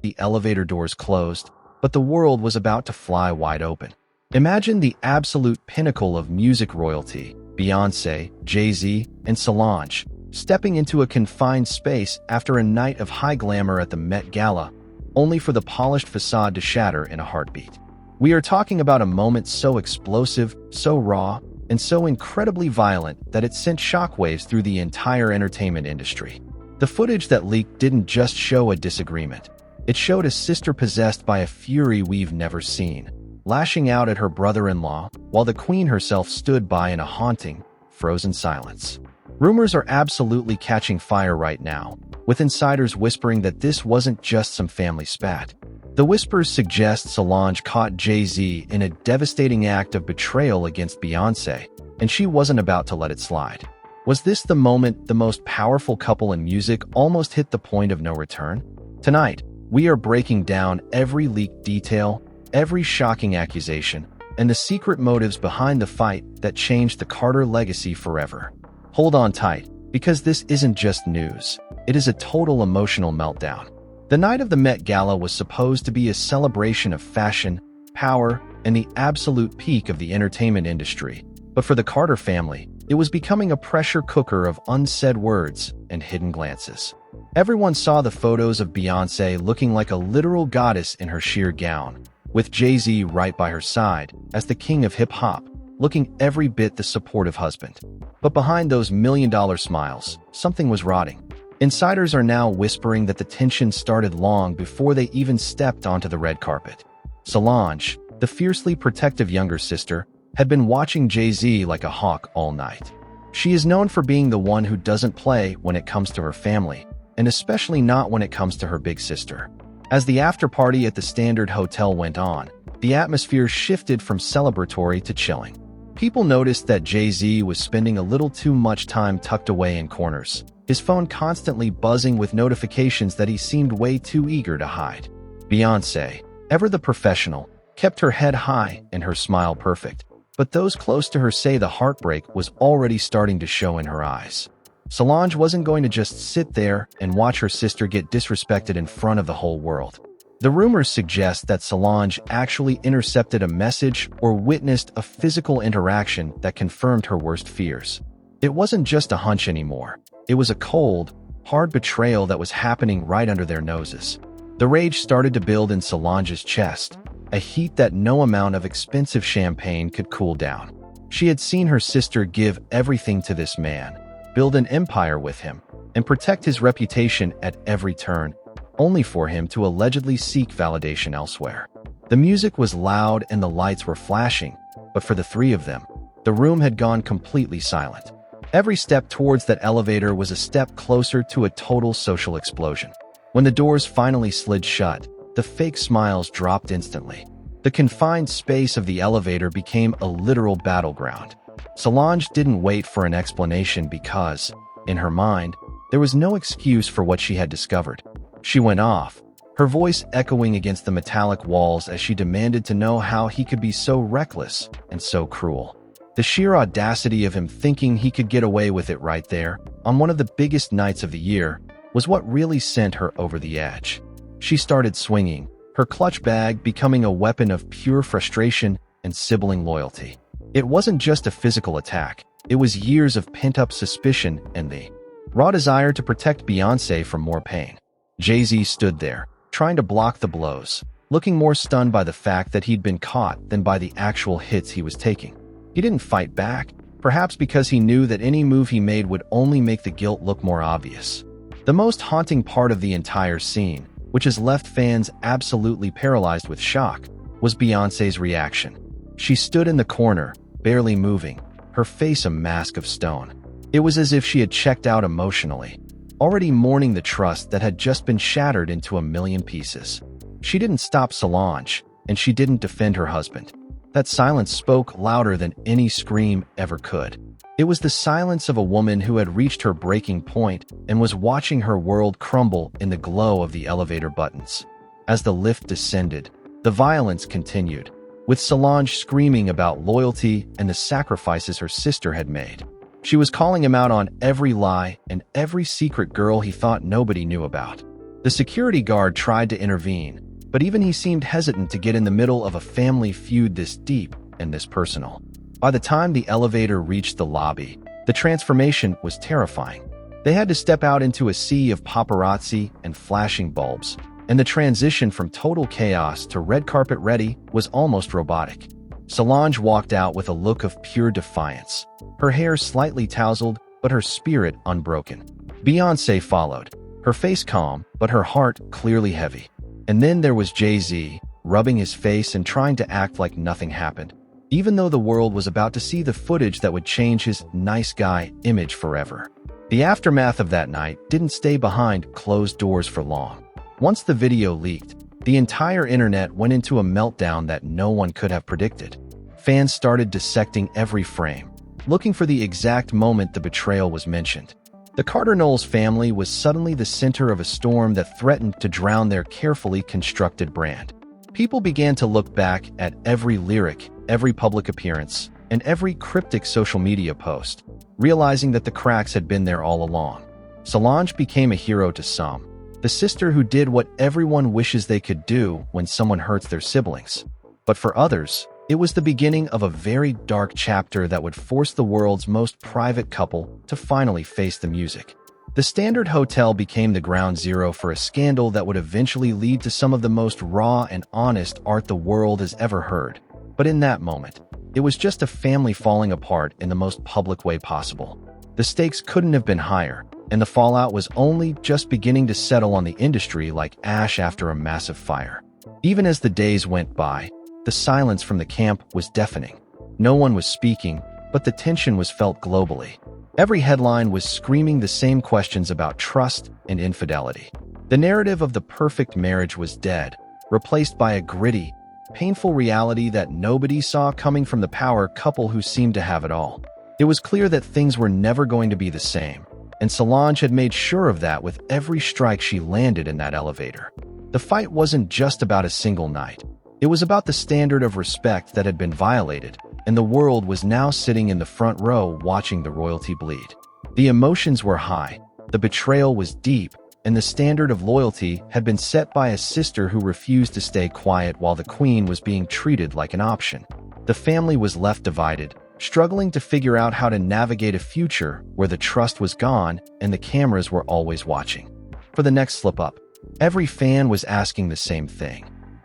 the elevator doors closed, but the world was about to fly wide open. Imagine the absolute pinnacle of music royalty, Beyoncé, Jay-Z, and Solange, stepping into a confined space after a night of high glamour at the Met Gala, only for the polished facade to shatter in a heartbeat. We are talking about a moment so explosive, so raw, and so incredibly violent that it sent shockwaves through the entire entertainment industry. The footage that leaked didn't just show a disagreement. It showed a sister possessed by a fury we've never seen, lashing out at her brother-in-law, while the queen herself stood by in a haunting, frozen silence. Rumors are absolutely catching fire right now, with insiders whispering that this wasn't just some family spat. The whispers suggest Solange caught Jay-Z in a devastating act of betrayal against Beyoncé, and she wasn't about to let it slide. Was this the moment the most powerful couple in music almost hit the point of no return? Tonight, we are breaking down every leaked detail, every shocking accusation, and the secret motives behind the fight that changed the Carter legacy forever. Hold on tight, because this isn't just news. It is a total emotional meltdown. The night of the Met Gala was supposed to be a celebration of fashion, power, and the absolute peak of the entertainment industry. But for the Carter family, it was becoming a pressure cooker of unsaid words and hidden glances. Everyone saw the photos of Beyoncé looking like a literal goddess in her sheer gown, with Jay-Z right by her side as the king of hip-hop, looking every bit the supportive husband. But behind those million-dollar smiles, something was rotting. Insiders are now whispering that the tension started long before they even stepped onto the red carpet. Solange, the fiercely protective younger sister, had been watching Jay-Z like a hawk all night. She is known for being the one who doesn't play when it comes to her family, and especially not when it comes to her big sister. As the after-party at the Standard Hotel went on, the atmosphere shifted from celebratory to chilling. People noticed that Jay-Z was spending a little too much time tucked away in corners, his phone constantly buzzing with notifications that he seemed way too eager to hide. Beyoncé, ever the professional, kept her head high and her smile perfect, but those close to her say the heartbreak was already starting to show in her eyes. Solange wasn't going to just sit there and watch her sister get disrespected in front of the whole world. The rumors suggest that Solange actually intercepted a message or witnessed a physical interaction that confirmed her worst fears. It wasn't just a hunch anymore. It was a cold, hard betrayal that was happening right under their noses. The rage started to build in Solange's chest, a heat that no amount of expensive champagne could cool down. She had seen her sister give everything to this man, build an empire with him, and protect his reputation at every turn, only for him to allegedly seek validation elsewhere. The music was loud and the lights were flashing, but for the three of them, the room had gone completely silent. Every step towards that elevator was a step closer to a total social explosion. When the doors finally slid shut, the fake smiles dropped instantly. The confined space of the elevator became a literal battleground. Solange didn't wait for an explanation because, in her mind, there was no excuse for what she had discovered. She went off, her voice echoing against the metallic walls as she demanded to know how he could be so reckless and so cruel. The sheer audacity of him thinking he could get away with it right there, on one of the biggest nights of the year, was what really sent her over the edge. She started swinging, her clutch bag becoming a weapon of pure frustration and sibling loyalty. It wasn't just a physical attack, it was years of pent-up suspicion and the raw desire to protect Beyoncé from more pain. Jay-Z stood there, trying to block the blows, looking more stunned by the fact that he'd been caught than by the actual hits he was taking. He didn't fight back, perhaps because he knew that any move he made would only make the guilt look more obvious. The most haunting part of the entire scene, which has left fans absolutely paralyzed with shock, was Beyoncé's reaction. She stood in the corner, barely moving, her face a mask of stone. It was as if she had checked out emotionally, already mourning the trust that had just been shattered into a million pieces. She didn't stop Solange, and she didn't defend her husband. That silence spoke louder than any scream ever could. It was the silence of a woman who had reached her breaking point and was watching her world crumble in the glow of the elevator buttons. As the lift descended, the violence continued, with Solange screaming about loyalty and the sacrifices her sister had made. She was calling him out on every lie and every secret girl he thought nobody knew about. The security guard tried to intervene, but even he seemed hesitant to get in the middle of a family feud this deep and this personal. By the time the elevator reached the lobby, the transformation was terrifying. They had to step out into a sea of paparazzi and flashing bulbs, and the transition from total chaos to red carpet ready was almost robotic. Solange walked out with a look of pure defiance, her hair slightly tousled, but her spirit unbroken. Beyoncé followed, her face calm, but her heart clearly heavy. And then there was Jay-Z, rubbing his face and trying to act like nothing happened, even though the world was about to see the footage that would change his nice guy image forever. The aftermath of that night didn't stay behind closed doors for long. Once the video leaked, the entire internet went into a meltdown that no one could have predicted. Fans started dissecting every frame, looking for the exact moment the betrayal was mentioned. The Carter Knowles family was suddenly the center of a storm that threatened to drown their carefully constructed brand. People began to look back at every lyric, every public appearance, and every cryptic social media post, realizing that the cracks had been there all along. Solange became a hero to some, the sister who did what everyone wishes they could do when someone hurts their siblings. But for others, it was the beginning of a very dark chapter that would force the world's most private couple to finally face the music. The Standard Hotel became the ground zero for a scandal that would eventually lead to some of the most raw and honest art the world has ever heard. But in that moment, it was just a family falling apart in the most public way possible. The stakes couldn't have been higher, and the fallout was only just beginning to settle on the industry like ash after a massive fire. Even as the days went by, the silence from the camp was deafening. No one was speaking, but the tension was felt globally. Every headline was screaming the same questions about trust and infidelity. The narrative of the perfect marriage was dead, replaced by a gritty, painful reality that nobody saw coming from the power couple who seemed to have it all. It was clear that things were never going to be the same, and Solange had made sure of that with every strike she landed in that elevator. The fight wasn't just about a single night. It was about the standard of respect that had been violated, and the world was now sitting in the front row watching the royalty bleed. The emotions were high, the betrayal was deep, and the standard of loyalty had been set by a sister who refused to stay quiet while the queen was being treated like an option. The family was left divided, struggling to figure out how to navigate a future where the trust was gone and the cameras were always watching. For the next slip-up, every fan was asking the same thing.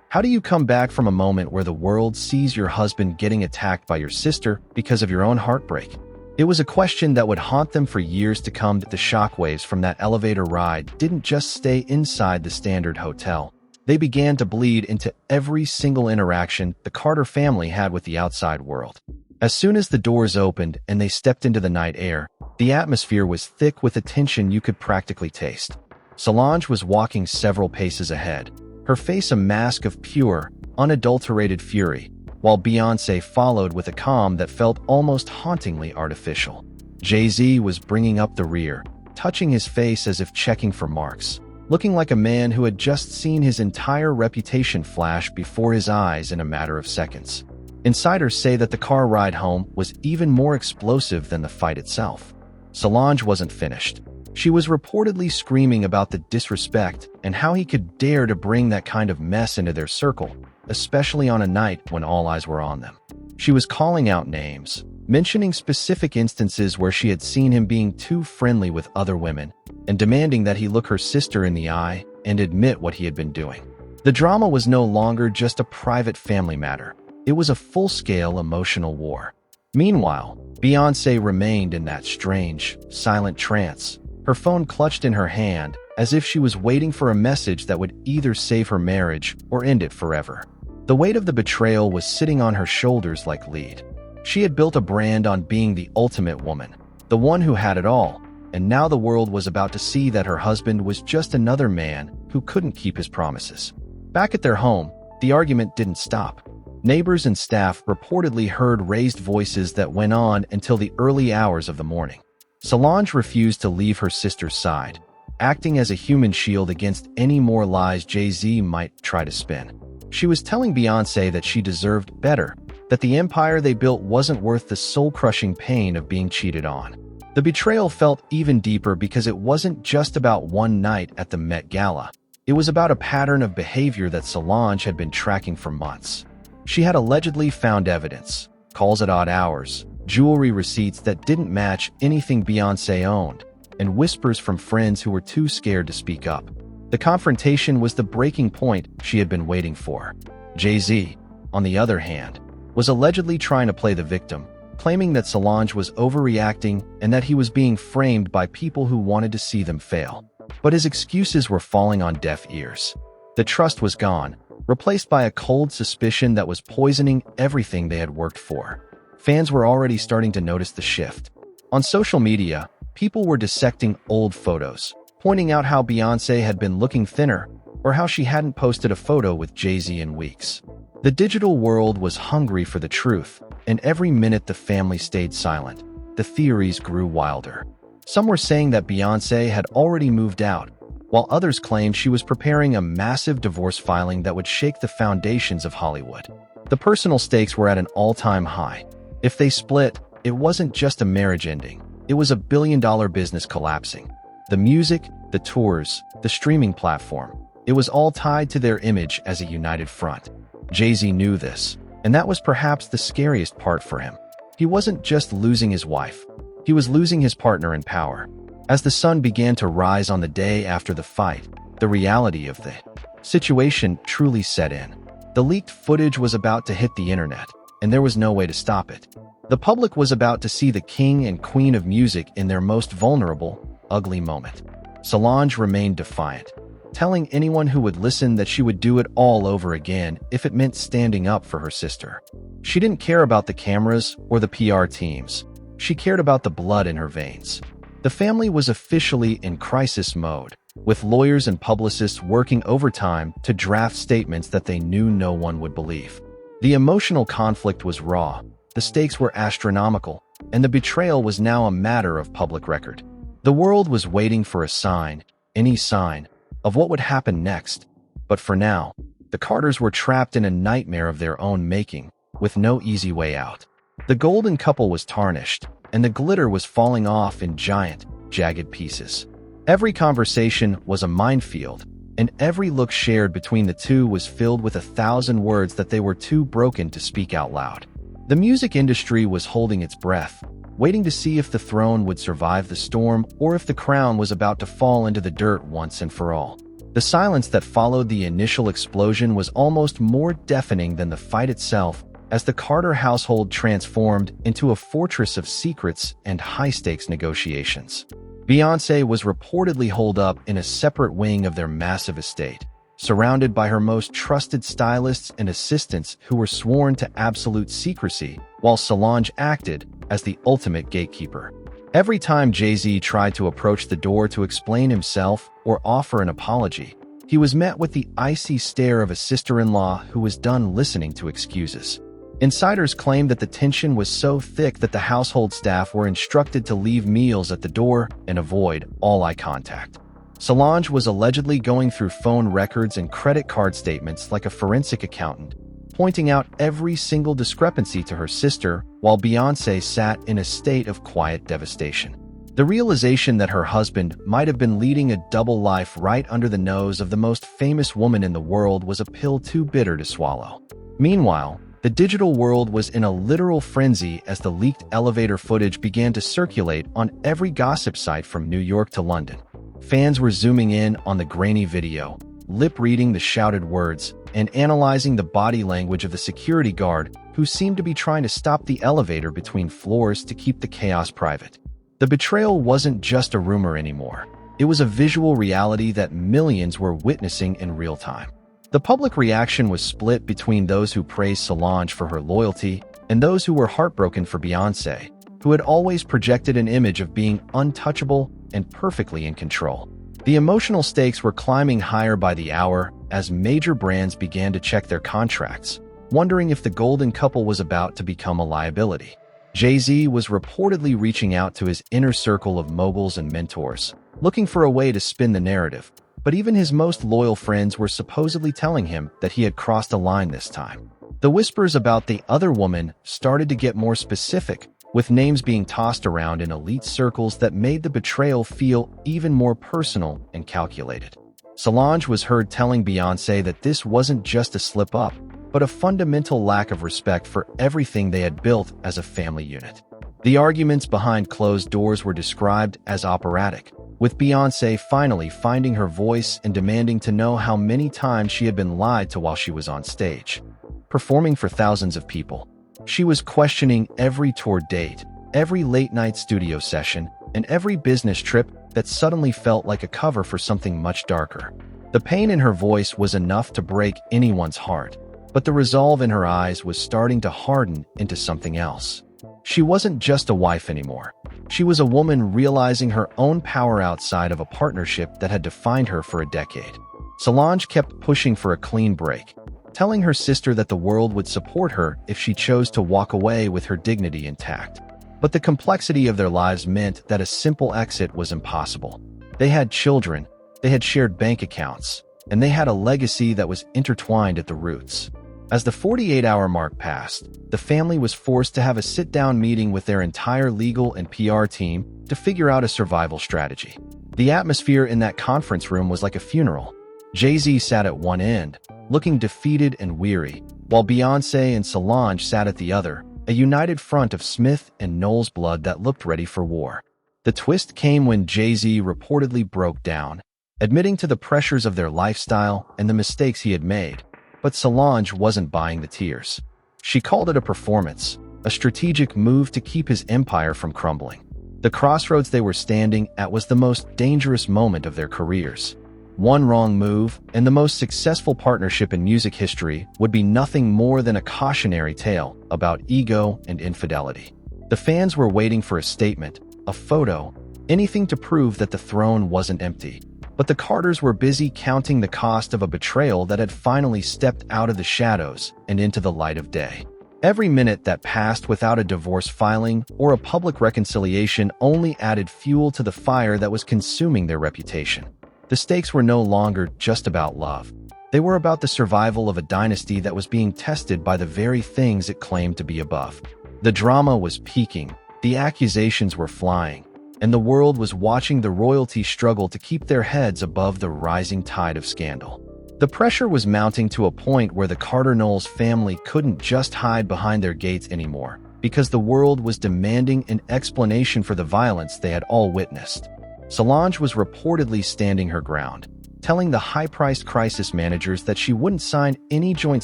How do you come back from a moment where the world sees your husband getting attacked by your sister because of your own heartbreak? It was a question that would haunt them for years to come. That the shockwaves from that elevator ride didn't just stay inside the Standard Hotel. They began to bleed into every single interaction the Carter family had with the outside world. As soon as the doors opened and they stepped into the night air, the atmosphere was thick with a tension you could practically taste. Solange was walking several paces ahead, her face a mask of pure, unadulterated fury, while Beyoncé followed with a calm that felt almost hauntingly artificial. Jay-Z was bringing up the rear, touching his face as if checking for marks, looking like a man who had just seen his entire reputation flash before his eyes in a matter of seconds. Insiders say that the car ride home was even more explosive than the fight itself. Solange wasn't finished. She was reportedly screaming about the disrespect and how he could dare to bring that kind of mess into their circle, especially on a night when all eyes were on them. She was calling out names, mentioning specific instances where she had seen him being too friendly with other women, and demanding that he look her sister in the eye and admit what he had been doing. The drama was no longer just a private family matter. It was a full-scale emotional war. Meanwhile, Beyoncé remained in that strange, silent trance, her phone clutched in her hand, as if she was waiting for a message that would either save her marriage or end it forever. The weight of the betrayal was sitting on her shoulders like lead. She had built a brand on being the ultimate woman, the one who had it all, and now the world was about to see that her husband was just another man who couldn't keep his promises. Back at their home, the argument didn't stop. Neighbors and staff reportedly heard raised voices that went on until the early hours of the morning. Solange refused to leave her sister's side, acting as a human shield against any more lies Jay-Z might try to spin. She was telling Beyoncé that she deserved better, that the empire they built wasn't worth the soul-crushing pain of being cheated on. The betrayal felt even deeper because it wasn't just about one night at the Met Gala. It was about a pattern of behavior that Solange had been tracking for months. She had allegedly found evidence, calls at odd hours, jewelry receipts that didn't match anything Beyoncé owned, and whispers from friends who were too scared to speak up. The confrontation was the breaking point she had been waiting for. Jay-Z, on the other hand, was allegedly trying to play the victim, claiming that Solange was overreacting and that he was being framed by people who wanted to see them fail. But his excuses were falling on deaf ears. The trust was gone, replaced by a cold suspicion that was poisoning everything they had worked for. Fans were already starting to notice the shift. On social media, people were dissecting old photos, pointing out how Beyoncé had been looking thinner or how she hadn't posted a photo with Jay-Z in weeks. The digital world was hungry for the truth, and every minute the family stayed silent, the theories grew wilder. Some were saying that Beyoncé had already moved out, while others claimed she was preparing a massive divorce filing that would shake the foundations of Hollywood. The personal stakes were at an all-time high. If they split, it wasn't just a marriage ending. It was a billion-dollar business collapsing. The music, the tours, the streaming platform, it was all tied to their image as a united front. Jay-Z knew this, and that was perhaps the scariest part for him. He wasn't just losing his wife. He was losing his partner in power. As the sun began to rise on the day after the fight, the reality of the situation truly set in. The leaked footage was about to hit the internet, and there was no way to stop it. The public was about to see the king and queen of music in their most vulnerable, ugly moment. Solange remained defiant, telling anyone who would listen that she would do it all over again if it meant standing up for her sister. She didn't care about the cameras or the PR teams. She cared about the blood in her veins. The family was officially in crisis mode, with lawyers and publicists working overtime to draft statements that they knew no one would believe. The emotional conflict was raw, the stakes were astronomical, and the betrayal was now a matter of public record. The world was waiting for a sign, any sign, of what would happen next. But for now, the Carters were trapped in a nightmare of their own making, with no easy way out. The golden couple was tarnished, and the glitter was falling off in giant, jagged pieces. Every conversation was a minefield, and every look shared between the two was filled with 1,000 words that they were too broken to speak out loud. The music industry was holding its breath, waiting to see if the throne would survive the storm or if the crown was about to fall into the dirt once and for all. The silence that followed the initial explosion was almost more deafening than the fight itself, as the Carter household transformed into a fortress of secrets and high-stakes negotiations. Beyoncé was reportedly holed up in a separate wing of their massive estate, surrounded by her most trusted stylists and assistants who were sworn to absolute secrecy, while Solange acted as the ultimate gatekeeper. Every time Jay-Z tried to approach the door to explain himself or offer an apology, he was met with the icy stare of a sister-in-law who was done listening to excuses. Insiders claimed that the tension was so thick that the household staff were instructed to leave meals at the door and avoid all eye contact. Solange was allegedly going through phone records and credit card statements like a forensic accountant, pointing out every single discrepancy to her sister, while Beyoncé sat in a state of quiet devastation. The realization that her husband might have been leading a double life right under the nose of the most famous woman in the world was a pill too bitter to swallow. Meanwhile, the digital world was in a literal frenzy as the leaked elevator footage began to circulate on every gossip site from New York to London. Fans were zooming in on the grainy video, lip-reading the shouted words, and analyzing the body language of the security guard who seemed to be trying to stop the elevator between floors to keep the chaos private. The betrayal wasn't just a rumor anymore. It was a visual reality that millions were witnessing in real time. The public reaction was split between those who praised Solange for her loyalty and those who were heartbroken for Beyoncé, who had always projected an image of being untouchable and perfectly in control. The emotional stakes were climbing higher by the hour as major brands began to check their contracts, wondering if the golden couple was about to become a liability. Jay-Z was reportedly reaching out to his inner circle of moguls and mentors, looking for a way to spin the narrative, but even his most loyal friends were supposedly telling him that he had crossed a line this time. The whispers about the other woman started to get more specific, with names being tossed around in elite circles that made the betrayal feel even more personal and calculated. Solange was heard telling Beyoncé that this wasn't just a slip-up, but a fundamental lack of respect for everything they had built as a family unit. The arguments behind closed doors were described as operatic, with Beyoncé finally finding her voice and demanding to know how many times she had been lied to while she was on stage. Performing for thousands of people, she was questioning every tour date, every late-night studio session, and every business trip that suddenly felt like a cover for something much darker. The pain in her voice was enough to break anyone's heart, but the resolve in her eyes was starting to harden into something else. She wasn't just a wife anymore. She was a woman realizing her own power outside of a partnership that had defined her for a decade. Solange kept pushing for a clean break, telling her sister that the world would support her if she chose to walk away with her dignity intact. But the complexity of their lives meant that a simple exit was impossible. They had children, they had shared bank accounts, and they had a legacy that was intertwined at the roots. As the 48-hour mark passed, the family was forced to have a sit-down meeting with their entire legal and PR team to figure out a survival strategy. The atmosphere in that conference room was like a funeral. Jay-Z sat at one end, looking defeated and weary, while Beyoncé and Solange sat at the other, a united front of Smith and Knowles blood that looked ready for war. The twist came when Jay-Z reportedly broke down, admitting to the pressures of their lifestyle and the mistakes he had made. But Solange wasn't buying the tears. She called it a performance, a strategic move to keep his empire from crumbling. The crossroads they were standing at was the most dangerous moment of their careers. One wrong move, and the most successful partnership in music history would be nothing more than a cautionary tale about ego and infidelity. The fans were waiting for a statement, a photo, anything to prove that the throne wasn't empty. But the Carters were busy counting the cost of a betrayal that had finally stepped out of the shadows and into the light of day. Every minute that passed without a divorce filing or a public reconciliation only added fuel to the fire that was consuming their reputation. The stakes were no longer just about love. They were about the survival of a dynasty that was being tested by the very things it claimed to be above. The drama was peaking, the accusations were flying, and the world was watching the royalty struggle to keep their heads above the rising tide of scandal. The pressure was mounting to a point where the Carter-Knowles family couldn't just hide behind their gates anymore, because the world was demanding an explanation for the violence they had all witnessed. Solange was reportedly standing her ground, telling the high-priced crisis managers that she wouldn't sign any joint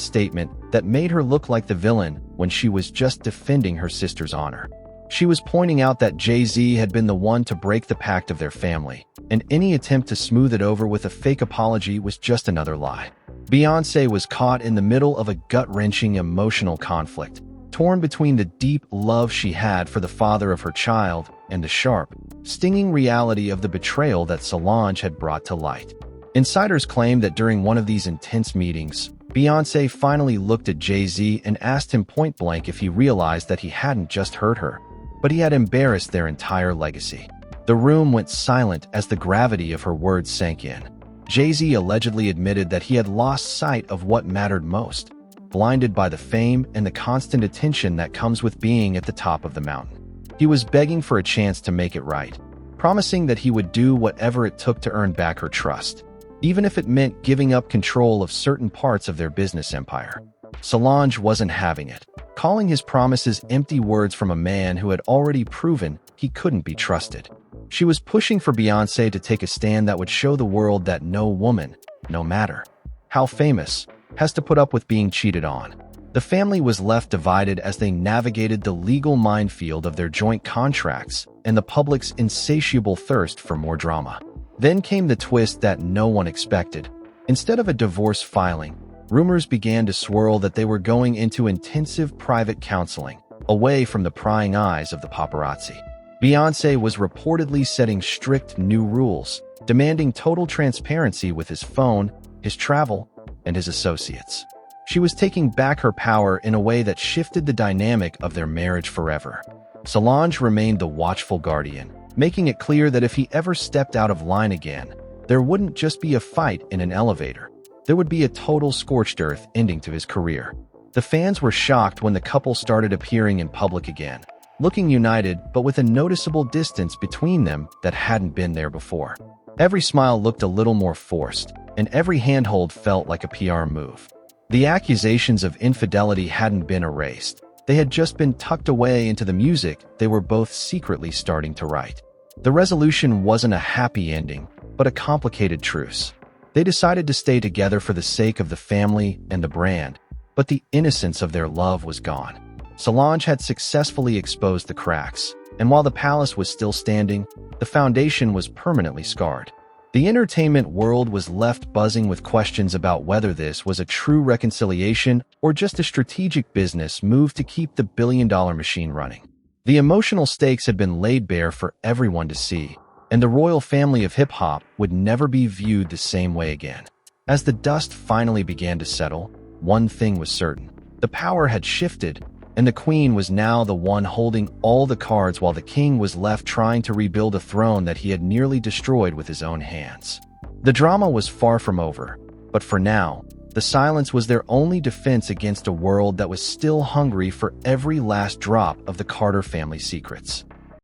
statement that made her look like the villain when she was just defending her sister's honor. She was pointing out that Jay-Z had been the one to break the pact of their family, and any attempt to smooth it over with a fake apology was just another lie. Beyoncé was caught in the middle of a gut-wrenching emotional conflict, torn between the deep love she had for the father of her child and the sharp, stinging reality of the betrayal that Solange had brought to light. Insiders claim that during one of these intense meetings, Beyoncé finally looked at Jay-Z and asked him point-blank if he realized that he hadn't just hurt her, but he had embarrassed their entire legacy. The room went silent as the gravity of her words sank in. Jay-Z allegedly admitted that he had lost sight of what mattered most, blinded by the fame and the constant attention that comes with being at the top of the mountain. He was begging for a chance to make it right, promising that he would do whatever it took to earn back her trust, even if it meant giving up control of certain parts of their business empire. Solange wasn't having it, calling his promises empty words from a man who had already proven he couldn't be trusted. She was pushing for Beyoncé to take a stand that would show the world that no woman, no matter how famous, has to put up with being cheated on. The family was left divided as they navigated the legal minefield of their joint contracts and the public's insatiable thirst for more drama. Then came the twist that no one expected. Instead of a divorce filing, rumors began to swirl that they were going into intensive private counseling, away from the prying eyes of the paparazzi. Beyoncé was reportedly setting strict new rules, demanding total transparency with his phone, his travel, and his associates. She was taking back her power in a way that shifted the dynamic of their marriage forever. Solange remained the watchful guardian, making it clear that if he ever stepped out of line again, there wouldn't just be a fight in an elevator. There would be a total scorched earth ending to his career. The fans were shocked when the couple started appearing in public again, looking united but with a noticeable distance between them that hadn't been there before. Every smile looked a little more forced, and every handhold felt like a PR move. The accusations of infidelity hadn't been erased. They had just been tucked away into the music they were both secretly starting to write. The resolution wasn't a happy ending, but a complicated truce. They decided to stay together for the sake of the family and the brand, but the innocence of their love was gone. Solange had successfully exposed the cracks, and while the palace was still standing, the foundation was permanently scarred. The entertainment world was left buzzing with questions about whether this was a true reconciliation or just a strategic business move to keep the billion-dollar machine running. The emotional stakes had been laid bare for everyone to see, and the royal family of hip-hop would never be viewed the same way again. As the dust finally began to settle, one thing was certain. The power had shifted, and the queen was now the one holding all the cards while the king was left trying to rebuild a throne that he had nearly destroyed with his own hands. The drama was far from over, but for now, the silence was their only defense against a world that was still hungry for every last drop of the Carter family secrets.